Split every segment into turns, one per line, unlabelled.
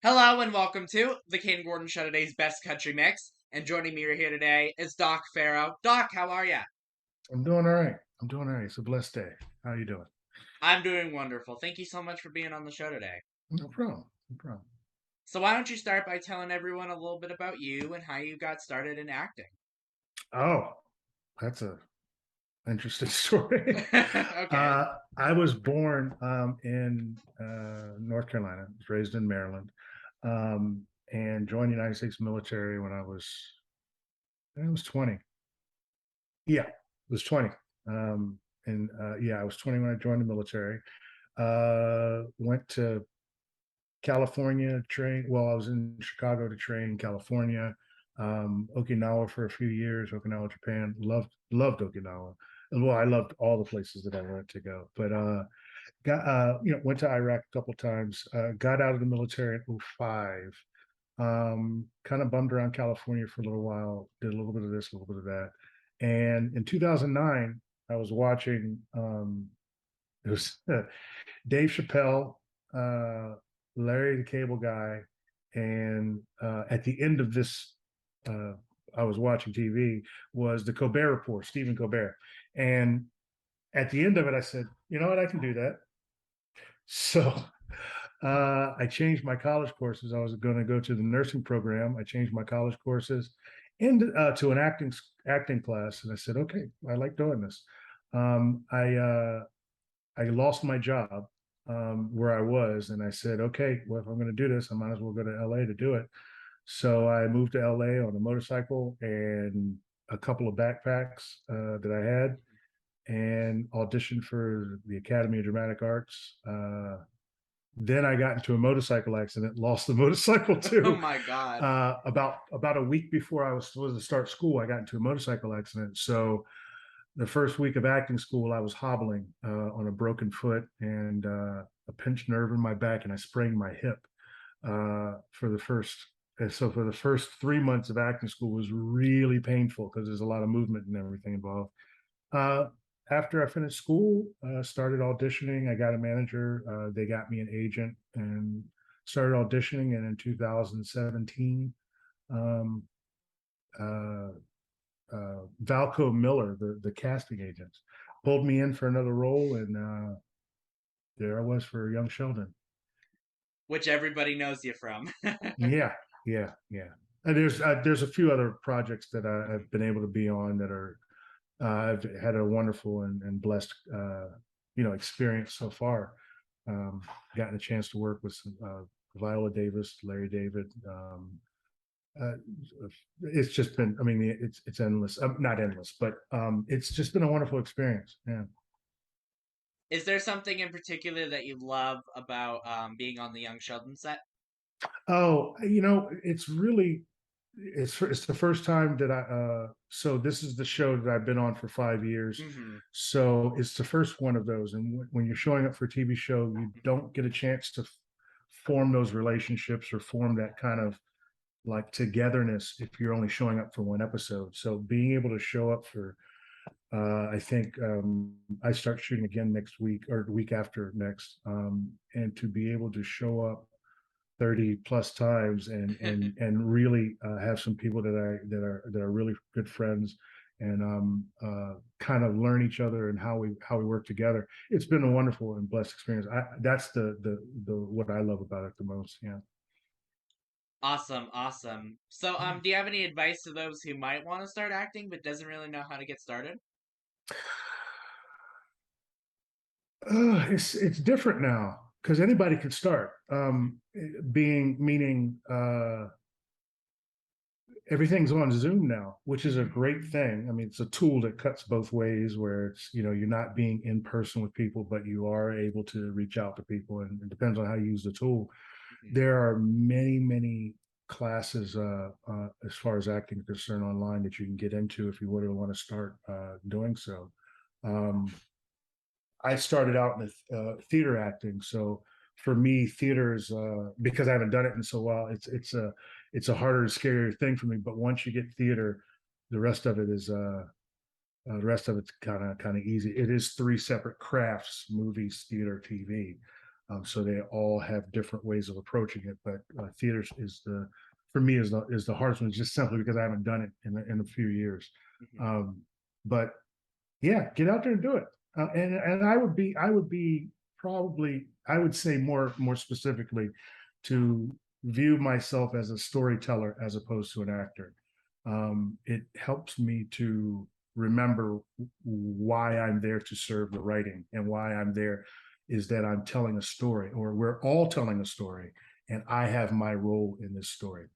Hello and welcome to the Kayden Show, today's best country mix. And joining me here today is Doc Farrow. Doc, how are ya?
I'm doing all right. I'm doing all right. It's a blessed day. How you doing?
I'm doing wonderful. Thank you so much for being on the show today.
No problem. No problem.
So why don't you start by telling everyone a little bit about you and how you got started in acting?
Oh, that's a interesting story.
Okay.
I was born in North Carolina. I was raised in Maryland, and joined the United States military when I was 20. Yeah, I was 20. And yeah, I was 20 when I joined the military. Went to California to train. Well, I was in Chicago to train in California, Okinawa for a few years, Okinawa, Japan. Loved Okinawa. Well, I loved all the places that I went to go, but got went to Iraq a couple times. Got out of the military in '05. Kind of bummed around California for a little while. Did a little bit of this, a little bit of that, and in 2009, I was watching. It was Dave Chappelle, uh, Larry the Cable Guy, and at the end of this, uh, I was watching TV, was the Colbert Report, Stephen Colbert. And at the end of it, I said, you know what, I can do that. So I changed my college courses. I was going to go to the nursing program. I changed my college courses into to an acting class, and I said, okay, I like doing this. Um, I uh, I lost my job where I was, and I said, okay, well, if I'm going to do this, I might as well go to LA to do it. So I moved to LA on a motorcycle and a couple of backpacks that I had, and auditioned for the Academy of Dramatic Arts. Then I got into a motorcycle accident, lost the motorcycle
Oh
too.
my God.
About a week before I was supposed to start school, I got into a motorcycle accident. So the first week of acting school, I was hobbling on a broken foot and a pinched nerve in my back, and I sprained my hip for the first. And so for the first 3 months of acting school was really painful because there's a lot of movement and everything involved. Uh, After I finished school, started auditioning. I got a manager. They got me an agent and started auditioning. And in 2017, um, uh, Valco Miller, the casting agents, pulled me in for another role, and there I was for Young Sheldon.
Which everybody knows you from.
Yeah, yeah. And there's a few other projects that I've been able to be on that are I've had a wonderful and blessed experience so far. Um, Gotten a chance to work with some, Viola Davis, Larry David. Uh, it's just been, I mean, it's endless, not endless, but it's just been a wonderful experience. Yeah.
Is there something in particular that you love about being on the Young Sheldon set?
Oh, it's really, it's the first time that so this is the show that I've been on for 5 years.
Mm-hmm.
So it's the first one of those. And when you're showing up for a TV show, you don't get a chance to form those relationships or form that kind of like togetherness if you're only showing up for one episode. So being able to show up for I think I start shooting again next week or the week after next, and to be able to show up 30 plus times and really have some people that are really good friends, and kind of learn each other and how we work together. It's been a wonderful and blessed experience. That's the what I love about it the most. Yeah.
Awesome, awesome. So, do you have any advice to those who might want to start acting but doesn't really know how to get started?
It's different now because anybody can start. Being meaning everything's on Zoom now, which is a great thing. I mean, it's a tool that cuts both ways, where it's you're not being in person with people, but you are able to reach out to people, and it depends on how you use the tool.
Mhm.
There are many classes as far as acting is concerned online that you can get into if you really want to start doing so. Um, I started out in the theater acting, so for me, theater is because I haven't done it in so while. It's a harder and scarier thing for me. But once you get theater, the rest of it is the rest of it's kind of easy. It is three separate crafts: movies, theater, TV. So they all have different ways of approaching it. But theater is for me is the hardest one, just simply because I haven't done it in a few years.
Mhm.
But yeah, get out there and do it. And I would be probably, I would say more specifically, to view myself as a storyteller as opposed to an actor. It helps me to remember why I'm there to serve the writing, and why I'm there is that I'm telling a story, or we're all telling a story, and I have my role in this story.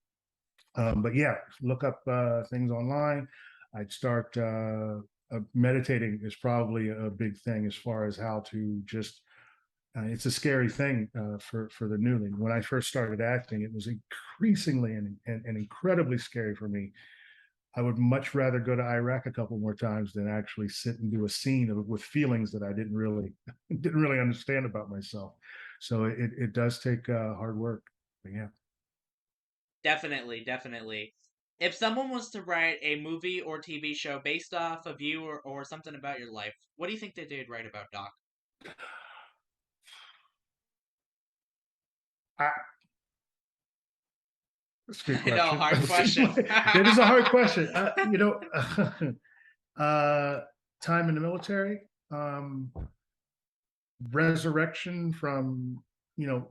But yeah, look up things online. I'd start meditating is probably a big thing as far as how to just. It's a scary thing for the newly. When I first started acting, it was increasingly and incredibly scary for me. I would much rather go to Iraq a couple more times than actually sit and do a scene with feelings that I didn't really didn't really understand about myself. So it does take hard work. But yeah.
Definitely, definitely. If someone was to write a movie or TV show based off of you or something about your life, what do you think that they'd write about, Doc?
I, That's a good
I know,
question.
hard question.
That is a hard question. Uh, time in the military, resurrection from, you know,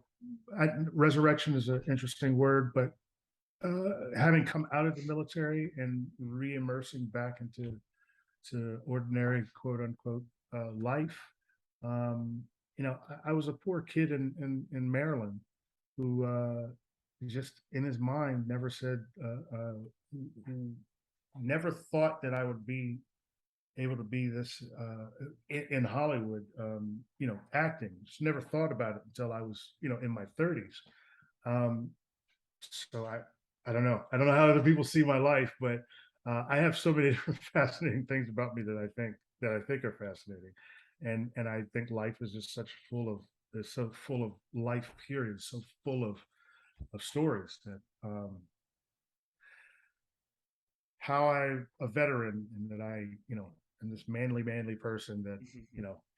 resurrection is an interesting word, but having come out of the military and re-immersing back into ordinary quote unquote life. Um, I was a poor kid in Maryland who just in his mind never said, never thought that I would be able to be this in Hollywood, acting. Just never thought about it until I was, in my 30s. Um, so I don't know. I don't know how other people see my life, but I have so many different fascinating things about me that I think are fascinating, and I think life is just is so full of life periods, so full of stories that how I a veteran, and that am this manly person that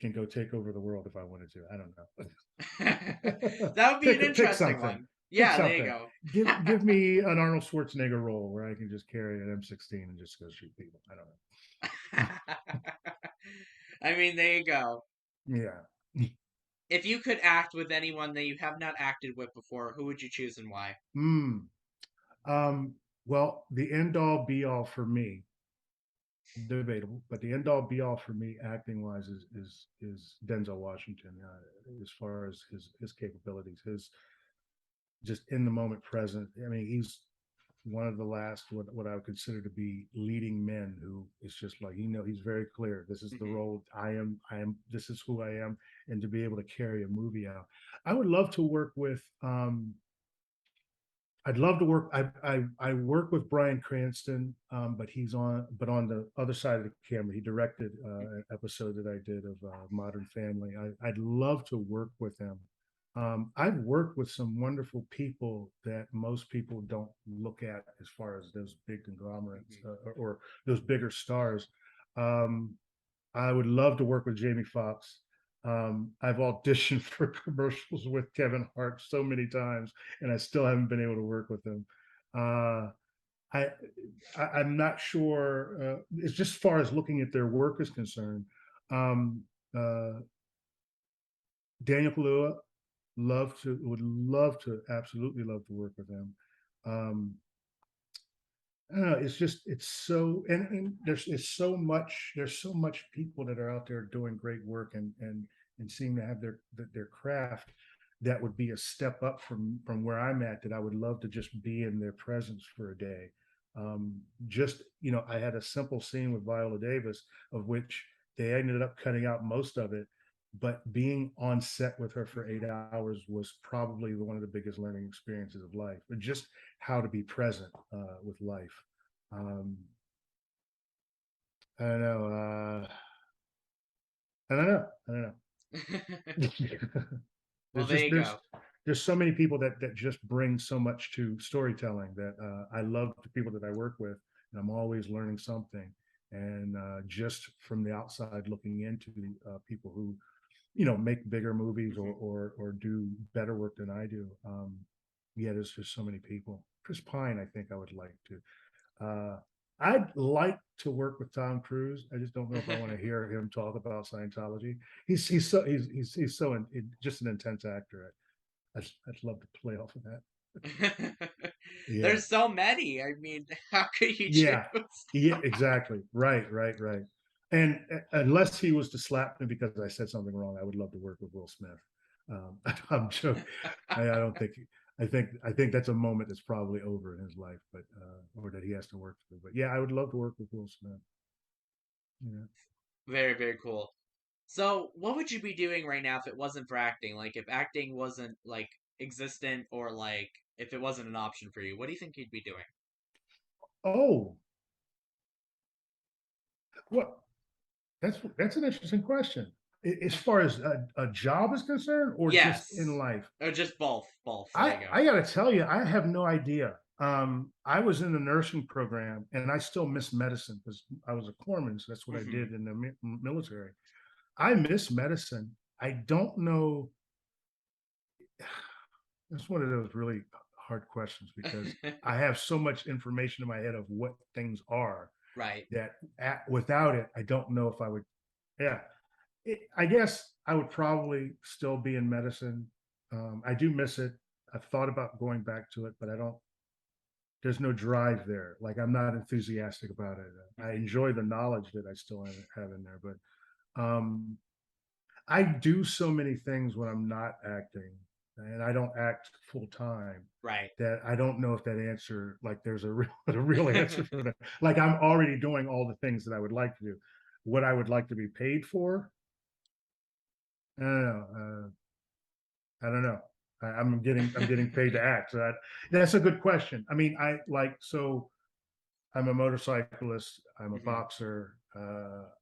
can go take over the world if I wanted to. I don't know.
That would be an
Pick
interesting
something.
one.
Pick
Yeah, there you
something.
go.
Give me an Arnold Schwarzenegger role where I can just carry an M16 and just go shoot people. I don't
I mean, there you go.
know. Yeah.
If you could act with anyone that you have not acted with before, who would you choose and why?
Mm. Um, well, the end all be all for me, debatable, but the end all be all for me, acting wise, is Denzel Washington. As far as his capabilities, his just in the moment present. I mean, he's one of the last what I would consider to be leading men who is just like, he's very clear. This is the
Hmm.
role I am. This is who I am, and to be able to carry a movie out. I would love to work with. I'd love to work. I work with Bryan Cranston, but on the other side of the camera. He directed an episode that I did of Modern Family. I'd love to work with him. I've worked with some wonderful people that most people don't look at as far as those big conglomerates
Hmm.
or those bigger stars. Um, I would love to work with Jamie Foxx. I've auditioned for commercials with Kevin Hart so many times, and I still haven't been able to work with him. Uh, I, I'm not sure. It's just as far as looking at their work is concerned. Um, uh, Daniel Kaluuya, absolutely love to work with him. Um, I don't know. It's so, and there's so much people that are out there doing great work and seem to have their craft that would be a step up from where I'm at, that I would love to just be in their presence for a day. Just, I had a simple scene with Viola Davis, of which they ended up cutting out most of it, but being on set with her for 8 hours was probably one of the biggest learning experiences of life. And just how to be present with life. Um, I don't know. I don't know. I don't know.
Well,
there's
there
just
you go.
there's so many people that just bring so much to storytelling, that I love the people that I work with, and I'm always learning something. And just from the outside looking into people who make bigger movies
Hmm.
or do better work than I do. Yeah, there's just so many people. Chris Pine, I think I would like to. I'd like to work with Tom Cruise. I just don't know if I want to hear him talk about Scientology. He's so just an intense actor. I'd love to play off of that. Yeah,
There's so many. I mean, how could you choose?
yeah, yeah, exactly. Right, right, right. And unless he was to slap me because I said something wrong, I would love to work with Will Smith. I'm joking. I don't think. I think that's a moment that's probably over in his life, but or that he has to work through. But yeah, I would love to work with Will Smith. Yeah.
Very, very cool. So, what would you be doing right now if it wasn't for acting? Like, if acting wasn't like existent, or like if it wasn't an option for you, what do you think you'd be doing?
Oh, well, that's an interesting question. As far as a job is concerned, or just in
Yes,
life,
or just both. Both. There
I
you go.
I got to tell you, I have no idea. I was in the nursing program, and I still miss medicine because I was a corpsman, so that's what I
Hmm.
did in the military. I miss medicine. I don't know. That's one of those really hard questions because I have so much information in my head of what things are
Right.
that without it, I don't know if I would. Yeah, I guess I would probably still be in medicine. I do miss it. I've thought about going back to it, but I don't. There's no drive there. Like I'm not enthusiastic about it. I
Hmm.
enjoy the knowledge that I still have in there, but I do so many things when I'm not acting, and I don't act full time.
Right.
That I don't know if that answer, like, there's a real answer for that. Like I'm already doing all the things that I would like to do. What I would like to be paid for, I don't know. I don't know. I'm getting paid to act. So that's a good question. I mean, I like so I'm a motorcyclist. I'm a
Hmm.
boxer.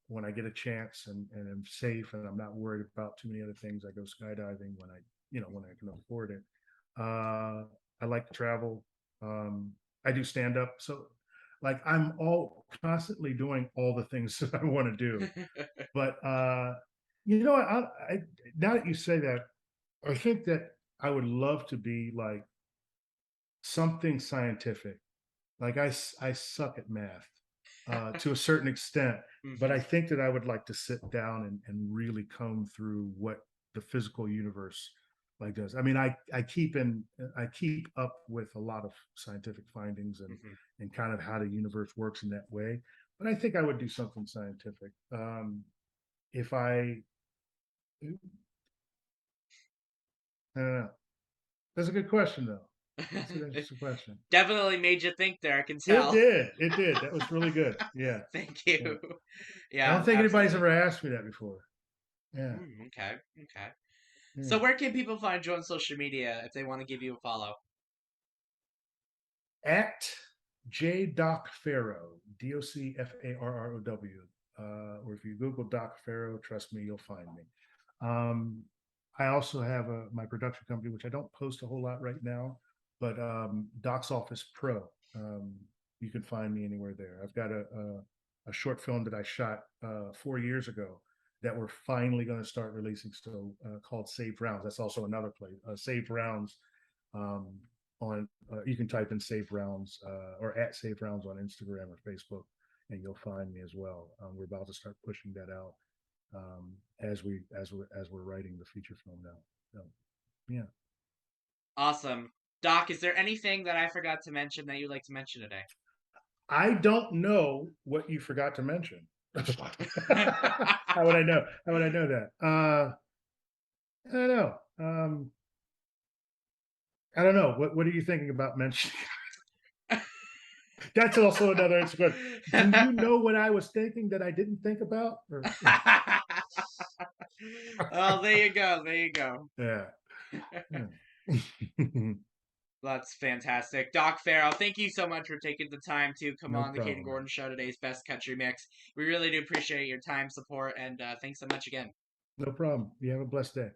When I get a chance and I'm safe and I'm not worried about too many other things, I go skydiving when I can afford it. I like to travel. I do stand up. So, like, I'm all constantly doing all the things that I want to do. But I now that you say that, I think that I would love to be like something scientific. Like I suck at math to a certain extent, but I
Hmm.
think that I would like to sit down and really comb through what the physical universe like does. I mean, I keep up with a lot of scientific findings
Hmm.
and kind of how the universe works in that way. But I think I would do something scientific. If I don't know. That's a good question, though. That's an interesting question.
Definitely made you think there. I can
It
tell.
did. It did. That was really good. Yeah.
Thank
Yeah.
you.
I
Yeah,
don't think anybody's
absolutely.
ever asked me that before. Yeah.
Okay. Okay.
Yeah.
So, where can people find you on social media if they want to give you a follow?
At J Doc Farrow, DocFarrow. Or if you Google Doc Farrow, trust me, you'll find me. Um, I also have my production company, which I don't post a whole lot right now, but Doc's Office Pro. Um, you can find me anywhere there. I've got a short film that I shot 4 years ago that we're finally going to start releasing. So called Saved Rounds. That's also another place. Saved Rounds um, on you can type in Safe Rounds or at Safe Rounds on Instagram or Facebook, and you'll find me as well. We're about to start pushing that out as we're writing the feature film now. So, yeah,
Awesome. Doc, is there anything that I forgot to mention that you'd like to mention today?
I don't know what you forgot to mention. How would I know? How would I know that? I don't know. I don't know. What are you thinking about mentioning? That's also another Instagram. Do you know what I was thinking that I didn't think about? Or,
Well, there you go. There you go.
yeah. Yeah.
That's fantastic. Doc Farrow, thank you so much for taking the time to come
No
on the Kayden
problem, man.
Gordon Show, today's Best Country Mix. We really do appreciate your time, support, and thanks so much again.
No problem. You have a blessed day.